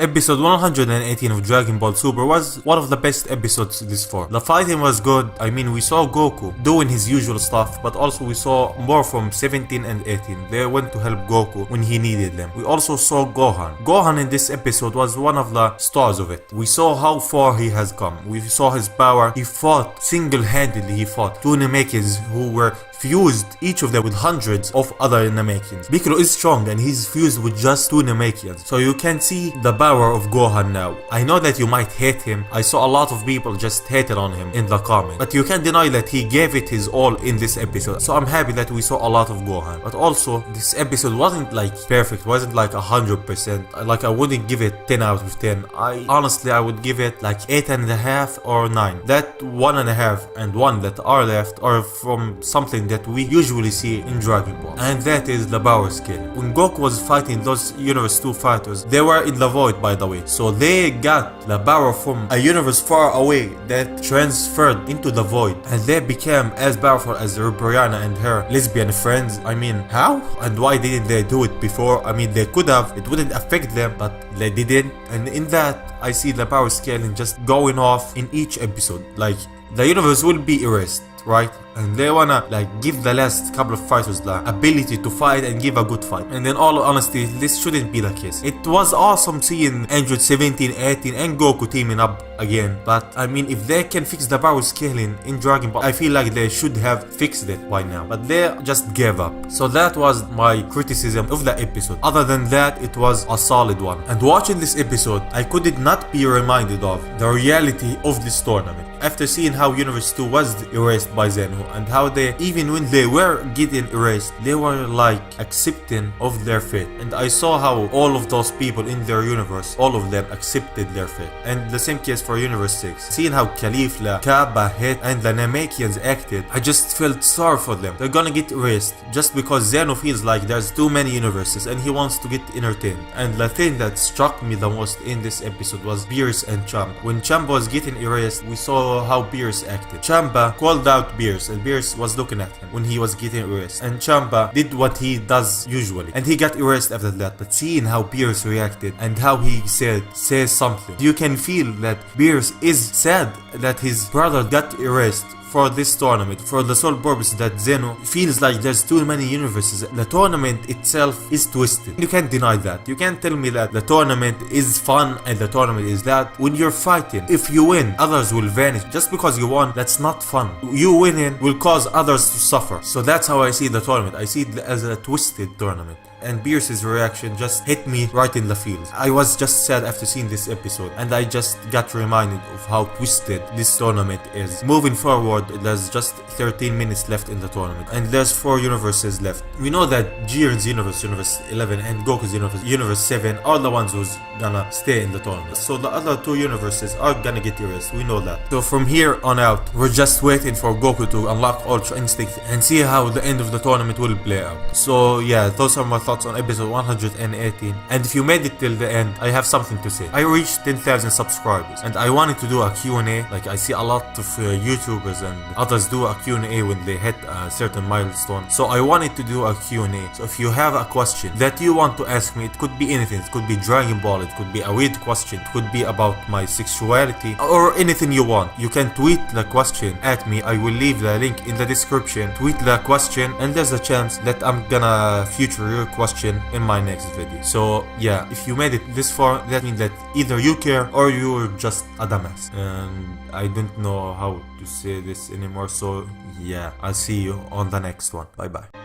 Episode 118 of Dragon Ball Super was one of the best episodes this far. The fighting was good. I mean, we saw Goku doing his usual stuff, but also we saw more from 17 and 18. They went to help Goku when he needed them. We also saw Gohan. Gohan in this episode was one of the stars of it. We saw how far he has come. We saw his power. He fought single-handedly. He fought two Namekians who were fused, each of them with hundreds of other Namekians. Piccolo is strong and he's fused with just two Namekians. So you can see the power of Gohan now. I know that you might hate him. I saw a lot of people just hated on him in the comments. But you can't deny that he gave it his all in this episode. So I'm happy that we saw a lot of Gohan. But also, this episode wasn't like perfect, wasn't like 100%. Like I wouldn't give it 10 out of 10. I would give it like 8.5 or 9. That 1.5 and 1 that are left are from something that we usually see in Dragon Ball, and that is the power scale. When Goku was fighting those Universe 2 fighters, they were in the void, by the way, so they got the power from a universe far away that transferred into the void, and they became as powerful as Brianna and her lesbian friends. I mean, how and why didn't they do it before? I mean, they could have, it wouldn't affect them, but they didn't. And in that, I see the power scaling just going off in each episode. Like, the universe will be erased, right? And they wanna like give the last couple of fighters the ability to fight and give a good fight. And in all honesty, this shouldn't be the case. It was awesome seeing Android 17, 18 and Goku teaming up again, but I mean, if they can fix the power scaling in Dragon Ball, I feel like they should have fixed it by now, but they just gave up. So that was my criticism of the episode. Other than that, it was a solid one. And watching this episode, I could not be reminded of the reality of this tournament. After seeing how Universe 2 was erased by Zeno, and how they, even when they were getting erased, they were like accepting of their fate. And I saw how all of those people in their universe, all of them accepted their fate. And the same case for Universe 6. Seeing how Caulifla, Kappa, Het and the Namekians acted, I just felt sorry for them. They're gonna get erased just because Zeno feels like there's too many universes and he wants to get entertained. And the thing that struck me the most in this episode was Beerus and Champa. When Champa was getting erased, we saw how Beerus acted. Champa called out Beerus and Beerus was looking at him when he was getting erased, and Champa did what he does usually and he got erased after that. But seeing how Beerus reacted and how he says something, you can feel that Beerus is sad that his brother got erased for this tournament, for the sole purpose that Zeno feels like there's too many universes. The tournament itself is twisted. You can't deny that. You can't tell me that the tournament is fun and the tournament is that. When you're fighting, if you win, others will vanish. Just because you won, that's not fun. You winning will cause others to suffer. So that's how I see the tournament. I see it as a twisted tournament. And Beerus' reaction just hit me right in the feels. I was just sad after seeing this episode, and I just got reminded of how twisted this tournament is. Moving forward, there's just 13 minutes left in the tournament, and there's 4 universes left. We know that Jiren's universe, Universe 11, and Goku's universe, Universe 7, are the ones who's gonna stay in the tournament. So the other 2 universes are gonna get erased, we know that. So from here on out, we're just waiting for Goku to unlock Ultra Instinct and see how the end of the tournament will play out. So yeah, those are my thoughts on episode 118. And if you made it till the end, I have something to say. I reached 10,000 subscribers and I wanted to do a Q&A. Like, I see a lot of YouTubers and others do a Q&A when they hit a certain milestone. So I wanted to do a Q&A. So if you have a question that you want to ask me, it could be anything. It could be Dragon Ball, it could be a weird question, it could be about my sexuality, or anything you want. You can tweet the question at me. I will leave the link in the description. Tweet the question and there's a chance that I'm gonna feature your question in my next video. So yeah, if you made it this far, that means that either you care or you're just a dumbass. And I don't know how to say this anymore, so yeah, I'll see you on the next one. Bye bye.